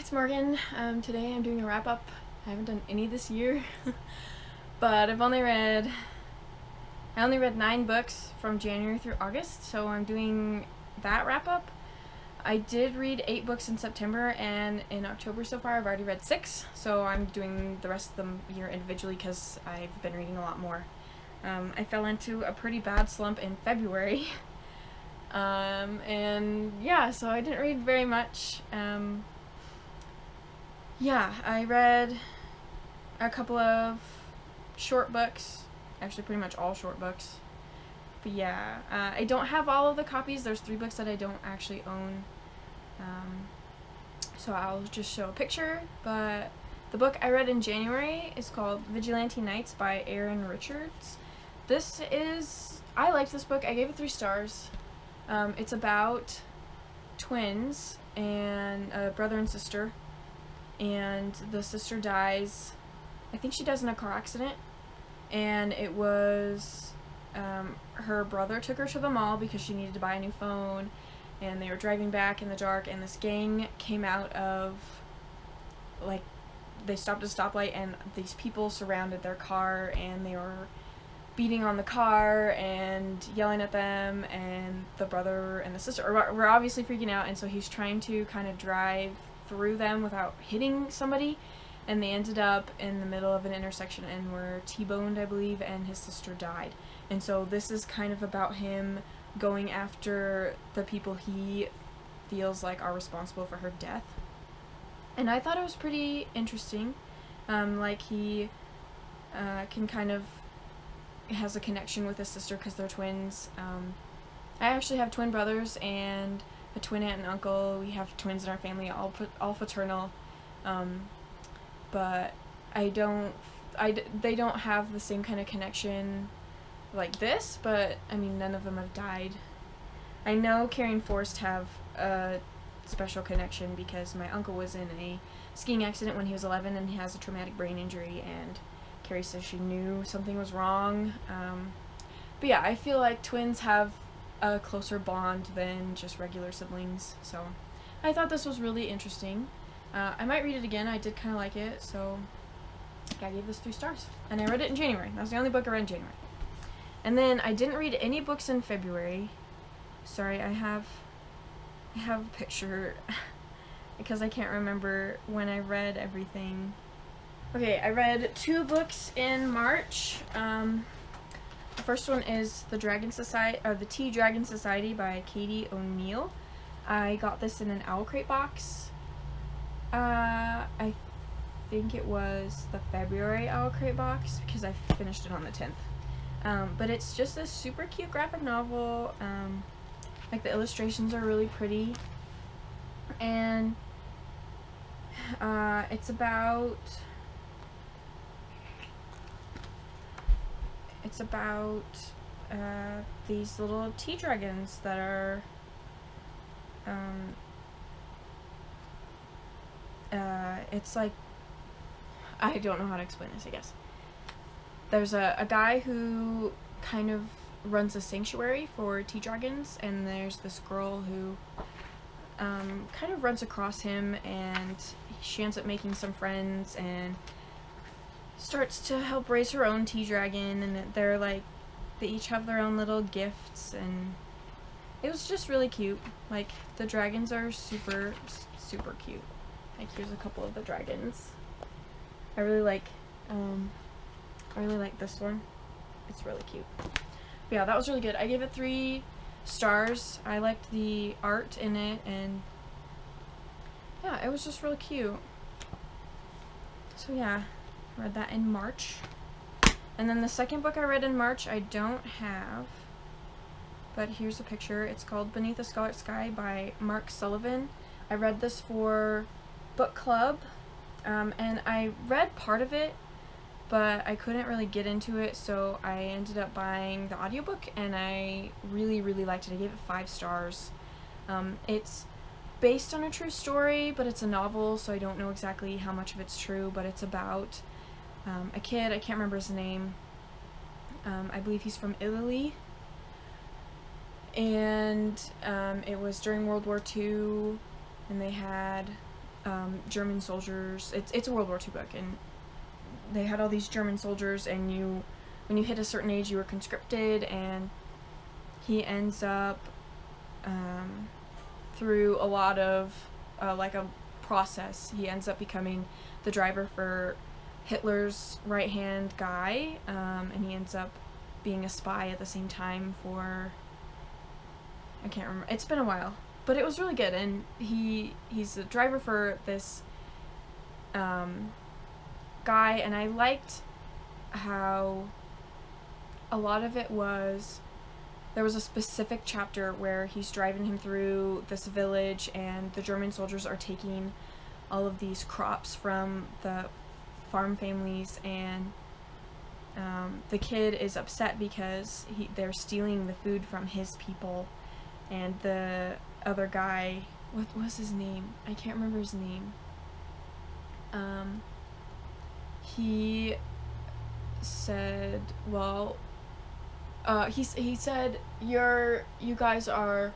it's Morgan. Today I'm doing a wrap-up. I haven't done any this year, but I only read 9 books from January through August, so I'm doing that wrap-up. I did read 8 books in September, and in October so far I've already read 6, so I'm doing the rest of the year individually because I've been reading a lot more. I fell into a pretty bad slump in February, and yeah, so I didn't read very much. Yeah, I read a couple of short books, actually pretty much all short books, but yeah, I don't have all of the copies. There's 3 books that I don't actually own, so I'll just show a picture, but the book I read in January is called Vigilante Nights by Erin Richards. I liked this book. I gave it 3 stars. It's about twins and a brother and sister, and the sister dies. I think she dies in a car accident, and it was her brother took her to the mall because she needed to buy a new phone, and they were driving back in the dark, and this gang came out of, like, they stopped at a stoplight, and these people surrounded their car, and they were beating on the car and yelling at them, and the brother and the sister were obviously freaking out, and so he's trying to kind of drive through them without hitting somebody, and they ended up in the middle of an intersection and were T-boned, I believe, and his sister died. And so this is kind of about him going after the people he feels like are responsible for her death. And I thought it was pretty interesting. Like, he can kind of has a connection with his sister because they're twins. I actually have twin brothers and a twin aunt and uncle. We have twins in our family, all fraternal, but they don't have the same kind of connection like this, but I mean, none of them have died. I know Carrie and Forrest have a special connection because my uncle was in a skiing accident when he was 11, and he has a traumatic brain injury, and Carrie says she knew something was wrong. But yeah, I feel like twins have a closer bond than just regular siblings, so I thought this was really interesting. I might read it again. I did kind of like it, so I gave this 3 stars. And I read it in January. That was the only book I read in January. And then I didn't read any books in February. Sorry, I have a picture because I can't remember when I read everything. Okay, I read 2 books in March. The first one is The Tea Dragon Society by Katie O'Neill. I got this in an Owl Crate box. I think it was the February Owl Crate box because I finished it on the 10th. But it's just a super cute graphic novel. Like, the illustrations are really pretty, and it's about these little tea dragons that are it's like, I don't know how to explain this, I guess. There's a guy who kind of runs a sanctuary for tea dragons, and there's this girl who kind of runs across him, and she ends up making some friends and starts to help raise her own tea dragon, and they each have their own little gifts, and it was just really cute. Like, the dragons are super cute. Like, here's a couple of the dragons. I really like this one. It's really cute. But yeah, that was really good. I gave it 3 stars. I liked the art in it, and yeah, it was just really cute. So yeah, I read that in March. And then the second book I read in March I don't have, but here's a picture. It's called Beneath a Scarlet Sky by Mark Sullivan. I read this for book club, and I read part of it, but I couldn't really get into it, so I ended up buying the audiobook, and I really liked it. I gave it 5 stars. It's based on a true story, but it's a novel, so I don't know exactly how much of it's true, but it's about a kid. I can't remember his name. I believe he's from Italy, and it was during World War II, and they had German soldiers. It's a World War II book, and they had all these German soldiers, and when you hit a certain age, you were conscripted, and he ends up through a lot of like a process. He ends up becoming the driver for Hitler's right-hand guy, and he ends up being a spy at the same time for, I can't remember, it's been a while, but it was really good. And he's the driver for this guy, and I liked how a lot of it was, there was a specific chapter where he's driving him through this village, and the German soldiers are taking all of these crops from the farm families, and the kid is upset because they're stealing the food from his people, and the other guy, what was his name? I can't remember his name. He said, well, he said, you guys are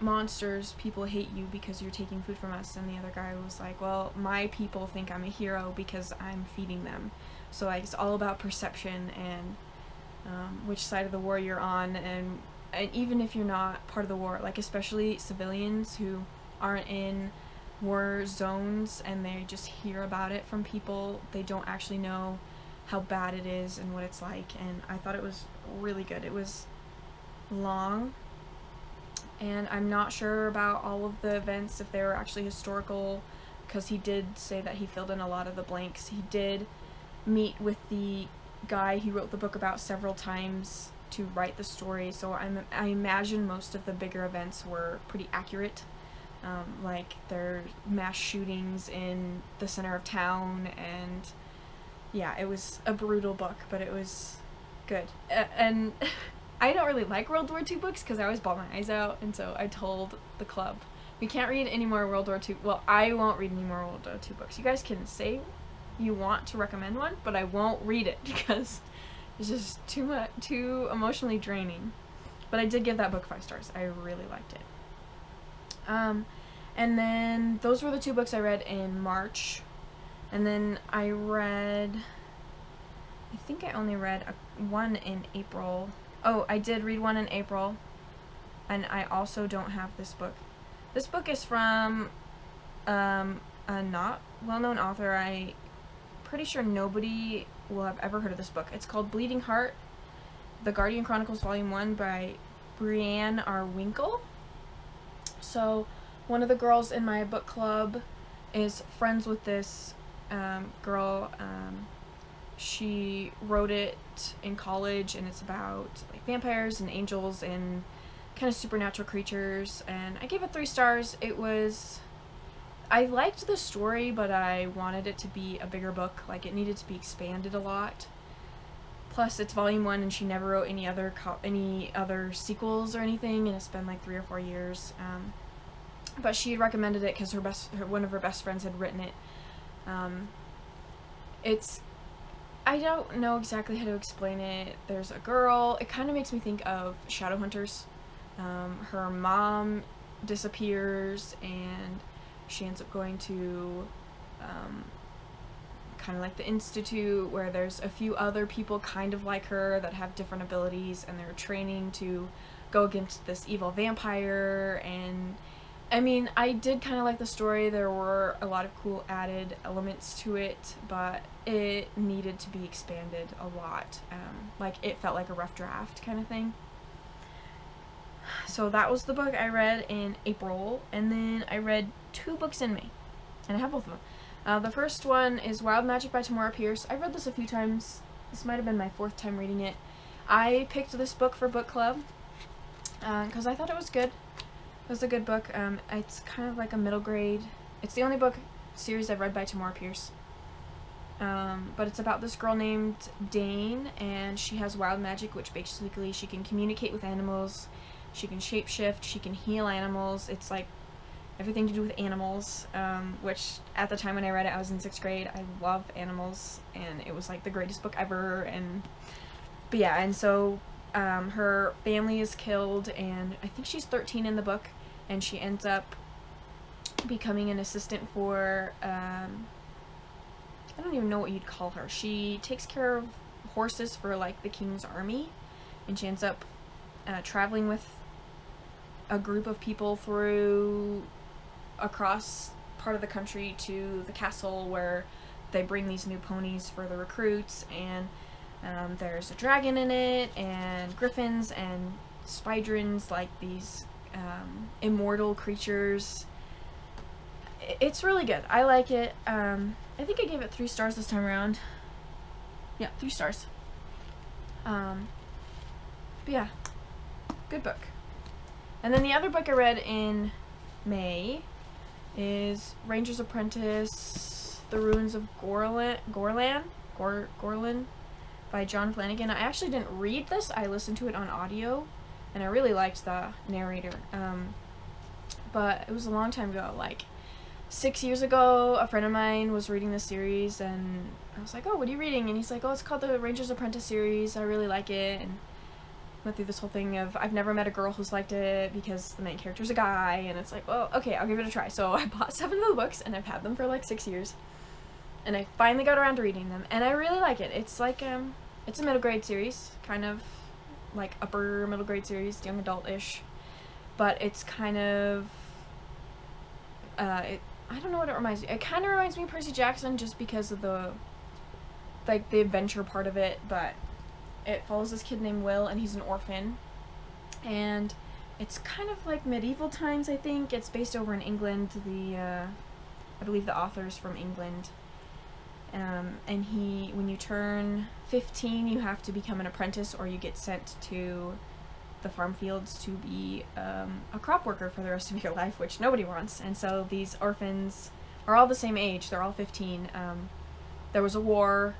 monsters, people hate you because you're taking food from us. And the other guy was like, well, my people think I'm a hero because I'm feeding them. So like, it's all about perception and which side of the war you're on, and even if you're not part of the war, like especially civilians who aren't in war zones and they just hear about it from people, they don't actually know how bad it is and what it's like. And I thought it was really good. It was long, and I'm not sure about all of the events, if they were actually historical, because he did say that he filled in a lot of the blanks. He did meet with the guy he wrote the book about several times to write the story, so I imagine most of the bigger events were pretty accurate. Like there are mass shootings in the center of town, and yeah, it was a brutal book, but it was good. And I don't really like World War II books because I always bawl my eyes out, and so I told the club, we can't read any more World War II. Well, I won't read any more World War II books. You guys can say you want to recommend one, but I won't read it because it's just too emotionally draining. But I did give that book 5 stars. I really liked it. And then those were the 2 books I read in March. And then I think I only read one in April. Oh, I did read one in April. And I also don't have this book. This book is from a not well-known author. I'm pretty sure nobody will have ever heard of this book. It's called Bleeding Heart, The Guardian Chronicles Volume 1 by Brianne R. Winkle. So one of the girls in my book club is friends with this girl. She wrote it in college, and it's about like vampires and angels and kind of supernatural creatures, and I gave it 3 stars. I liked the story, but I wanted it to be a bigger book. Like, it needed to be expanded a lot. Plus, it's volume 1, and she never wrote any other sequels or anything, and it's been like 3 or 4 years. But she had recommended it because one of her best friends had written it. I don't know exactly how to explain it. There's a girl. It kind of makes me think of Shadowhunters. Her mom disappears, and she ends up going to kind of like the Institute, where there's a few other people kind of like her that have different abilities, and they're training to go against this evil vampire. And I mean, I did kind of like the story. There were a lot of cool added elements to it, but it needed to be expanded a lot. Like, it felt like a rough draft kind of thing. So that was the book I read in April, and then I read 2 books in May, and I have both of them. The first one is Wild Magic by Tamora Pierce. I've read this a few times. This might have been my 4th time reading it. I picked this book for book club because I thought it was good. It was a good book. It's kind of like a middle grade. It's the only book series I've read by Tamora Pierce. But it's about this girl named Dane, and she has wild magic, which basically she can communicate with animals, she can shapeshift, she can heal animals. It's like everything to do with animals, which at the time when I read it, I was in 6th grade. I love animals, and it was like the greatest book ever. But yeah, and so her family is killed, and I think she's 13 in the book, and she ends up becoming an assistant for, I don't even know what you'd call her. She takes care of horses for, like, the king's army, and she ends up traveling with a group of people across part of the country to the castle where they bring these new ponies for the recruits, and there's a dragon in it, and griffins, and spydrins, like these immortal creatures. It's really good. I like it. I think I gave it 3 stars this time around. Yeah, 3 stars. But yeah, good book. And then the other book I read in May is Ranger's Apprentice, The Ruins of Gorlan by John Flanagan. I actually didn't read this. I listened to it on audio, and I really liked the narrator. But it was a long time ago, like 6 years ago. A friend of mine was reading this series, and I was like, oh, what are you reading? And he's like, oh, it's called the Ranger's Apprentice series. I really like it. And went through this whole thing of I've never met a girl who's liked it because the main character's a guy, and it's like, well, okay, I'll give it a try. So I bought 7 of the books, and I've had them for like 6 years, and I finally got around to reading them, and I really like it. It's like it's a middle grade series, kind of like upper middle grade series, young adult-ish, but it's kind of I don't know what it reminds me. It kind of reminds me of Percy Jackson just because of the adventure part of it, but it follows this kid named Will, and he's an orphan, and it's kind of like medieval times, I think. It's based over in England. I believe the author's from England, and when you turn 15, you have to become an apprentice, or you get sent to the farm fields to be a crop worker for the rest of your life, which nobody wants. And so these orphans are all the same age. They're all 15. There was a war,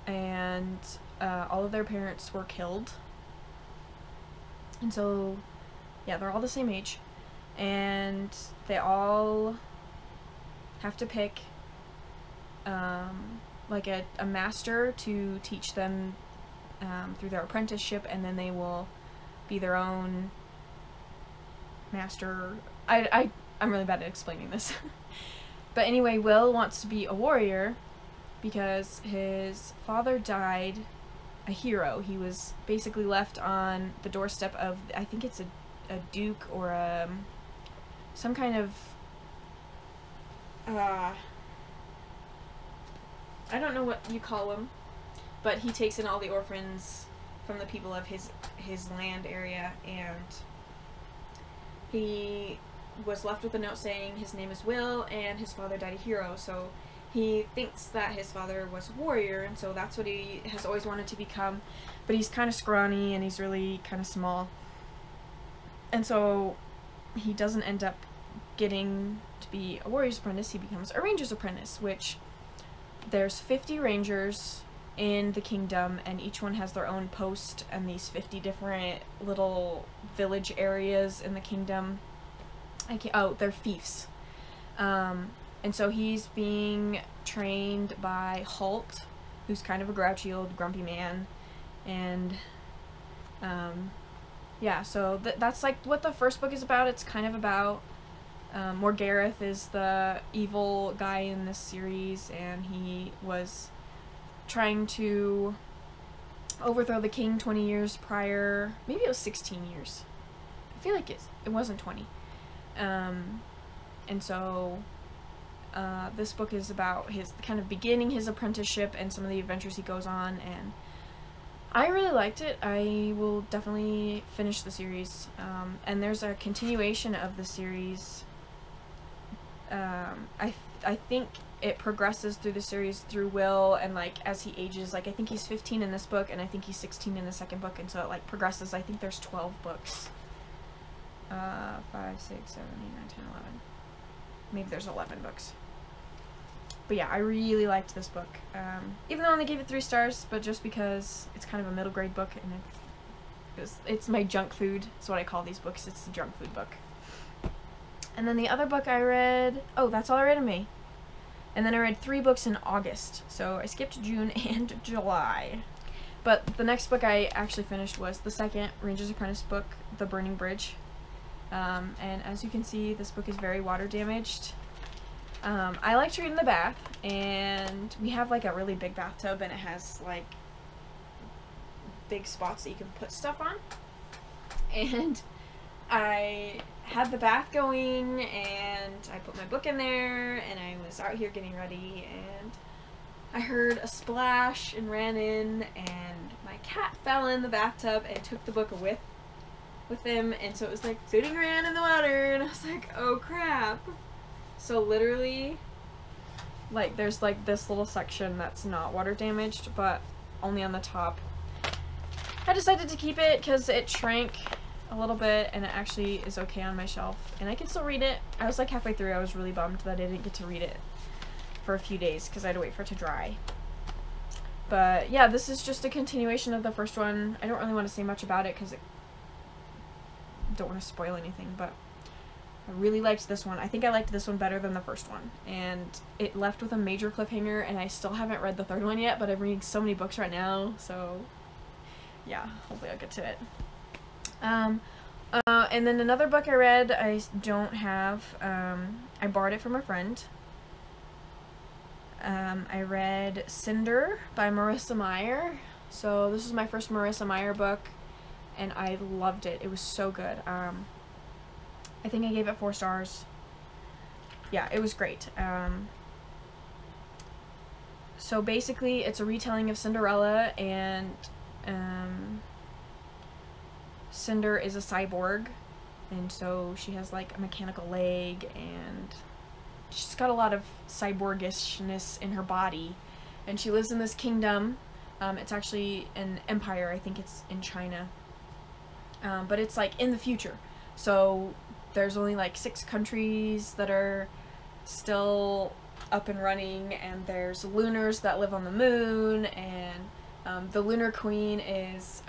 and all of their parents were killed, and so yeah, they're all the same age, and they all have to pick like a master to teach them through their apprenticeship, and then they will be their own master. I'm really bad at explaining this. But anyway, Will wants to be a warrior because his father died a hero. He was basically left on the doorstep of, I think it's a duke or some kind of I don't know what you call him, but he takes in all the orphans from the people of his land area, and he was left with a note saying his name is Will and his father died a hero. So he thinks that his father was a warrior, and so that's what he has always wanted to become, but he's kind of scrawny, and he's really kind of small, and so he doesn't end up getting to be a warrior's apprentice. He becomes a ranger's apprentice, which there's 50 rangers in the kingdom, and each one has their own post and these 50 different little village areas in the kingdom. They're fiefs. And so he's being trained by Halt, who's kind of a grouchy old grumpy man, and yeah, so that's like what the first book is about. It's kind of about Morgareth is the evil guy in this series, and he was trying to overthrow the king 20 years prior. Maybe it was 16 years. I feel like it wasn't 20. And so this book is about his kind of beginning his apprenticeship and some of the adventures he goes on, and I really liked it. I will definitely finish the series. And there's a continuation of the series. I think it progresses through the series through Will, and like as he ages, like I think he's 15 in this book, and I think he's 16 in the second book, and so it like progresses. I think there's 12 books. 5, 6, 7, 8, 9, 10, 11. Maybe there's 11 books. But yeah, I really liked this book. Even though I only gave it 3 stars, but just because it's kind of a middle grade book, and it's my junk food. That's what I call these books. It's the junk food book. And then the other book I read, that's all I read in May. And then I read 3 books in August. So I skipped June and July. But the next book I actually finished was the second Ranger's Apprentice book, The Burning Bridge. And as you can see, this book is very water damaged. I like to read in the bath, and we have like a really big bathtub, and it has like big spots that you can put stuff on. And I had the bath going, and I put my book in there, and I was out here getting ready, and I heard a splash and ran in, and my cat fell in the bathtub and took the book with him, and so it was like floating around in the water, and I was like, oh crap. So literally, like, there's like this little section that's not water damaged, but only on the top. I decided to keep it because it shrank a little bit, and it actually is okay on my shelf, and I can still read it. I was like halfway through, I was really bummed that I didn't get to read it for a few days because I had to wait for it to dry. But yeah, this is just a continuation of the first one. I don't really want to say much about it because I don't want to spoil anything, but I really liked this one. I think I liked this one better than the first one, and it left with a major cliffhanger, and I still haven't read the third one yet, but I'm reading so many books right now, so yeah, hopefully I'll get to it. And then another book I read, I don't have, I borrowed it from a friend. I read Cinder by Marissa Meyer. So this is my first Marissa Meyer book, and I loved it. It was so good. I think I gave it 4 stars. Yeah, it was great. So basically, it's a retelling of Cinderella, and Cinder is a cyborg, and so she has like a mechanical leg, and she's got a lot of cyborgishness in her body, and she lives in this kingdom. It's actually an empire. I think it's in China, but it's like in the future, so there's only like 6 countries that are still up and running, and there's lunars that live on the moon, and the Lunar Queen is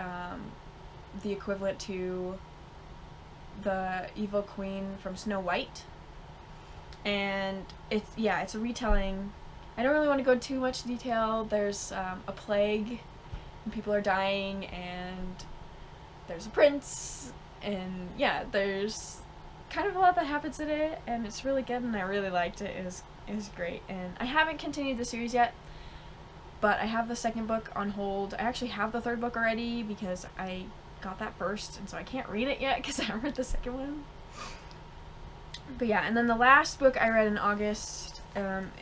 the equivalent to the evil queen from Snow White. And it's a retelling. I don't really want to go too much detail. There's a plague, and people are dying, and there's a prince, and yeah, there's kind of a lot that happens in it, and it's really good, and I really liked it. It was great, and I haven't continued the series yet, but I have the second book on hold. I actually have the third book already because I got that first, and so I can't read it yet because I haven't read the second one. But yeah, and then the last book I read in August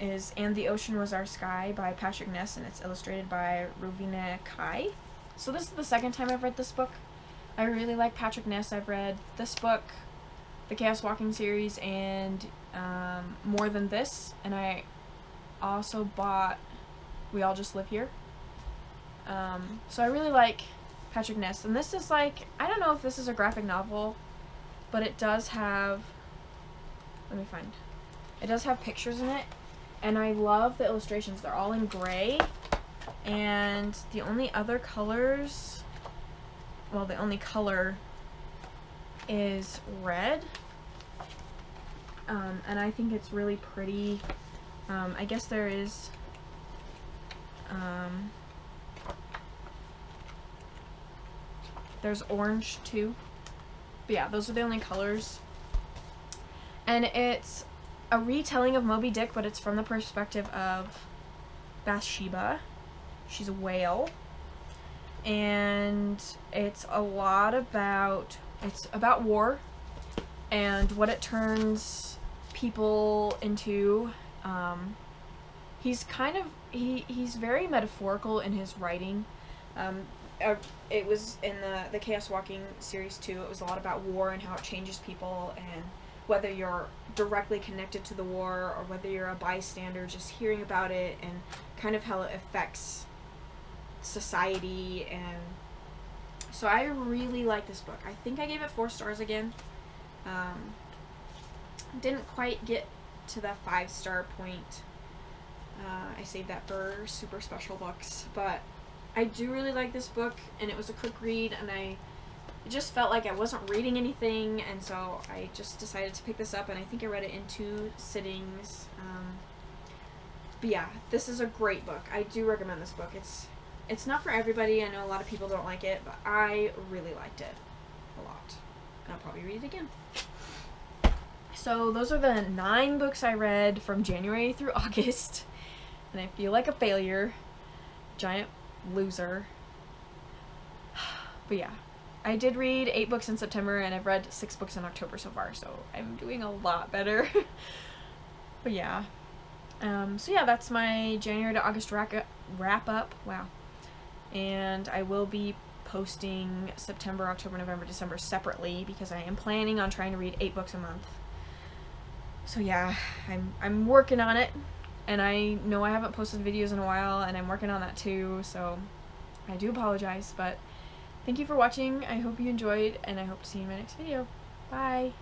is And the Ocean Was Our Sky by Patrick Ness, and it's illustrated by Rovina Kai. So this is the second time I've read this book. I really like Patrick Ness. I've read this book, the Chaos Walking series, and More Than This, and I also bought We All Just Live Here. So I really like Patrick Ness, and this is like, I don't know if this is a graphic novel, but it does have, let me find, it does have pictures in it, and I love the illustrations. They're all in gray, and the only other colors, well, the only color is red, and I think it's really pretty. I guess there is there's orange too, but yeah, those are the only colors. And it's a retelling of Moby Dick, but it's from the perspective of Bathsheba. She's a whale, and it's a lot about, it's about war and what it turns people into. He's kind of, he's very metaphorical in his writing. It was in the Chaos Walking series too. It was a lot about war and how it changes people, and whether you're directly connected to the war or whether you're a bystander just hearing about it, and kind of how it affects society. And so I really like this book. I think I gave it 4 stars again. Didn't quite get to the 5-star point. I saved that for super special books, but I do really like this book, and it was a quick read, and it just felt like I wasn't reading anything, and so I just decided to pick this up, and I think I read it in 2 sittings. But yeah, this is a great book. I do recommend this book. It's not for everybody. I know a lot of people don't like it, but I really liked it a lot, and I'll probably read it again. So those are the 9 books I read from January through August, and I feel like a failure, giant loser. But yeah, I did read 8 books in September, and I've read 6 books in October so far, so I'm doing a lot better. But yeah, so yeah, that's my January to August wrap up. Wow. And I will be posting September, October, November, December separately because I am planning on trying to read 8 books a month. So yeah, I'm working on it, and I know I haven't posted videos in a while, and I'm working on that too, so I do apologize, but thank you for watching. I hope you enjoyed, and I hope to see you in my next video. Bye!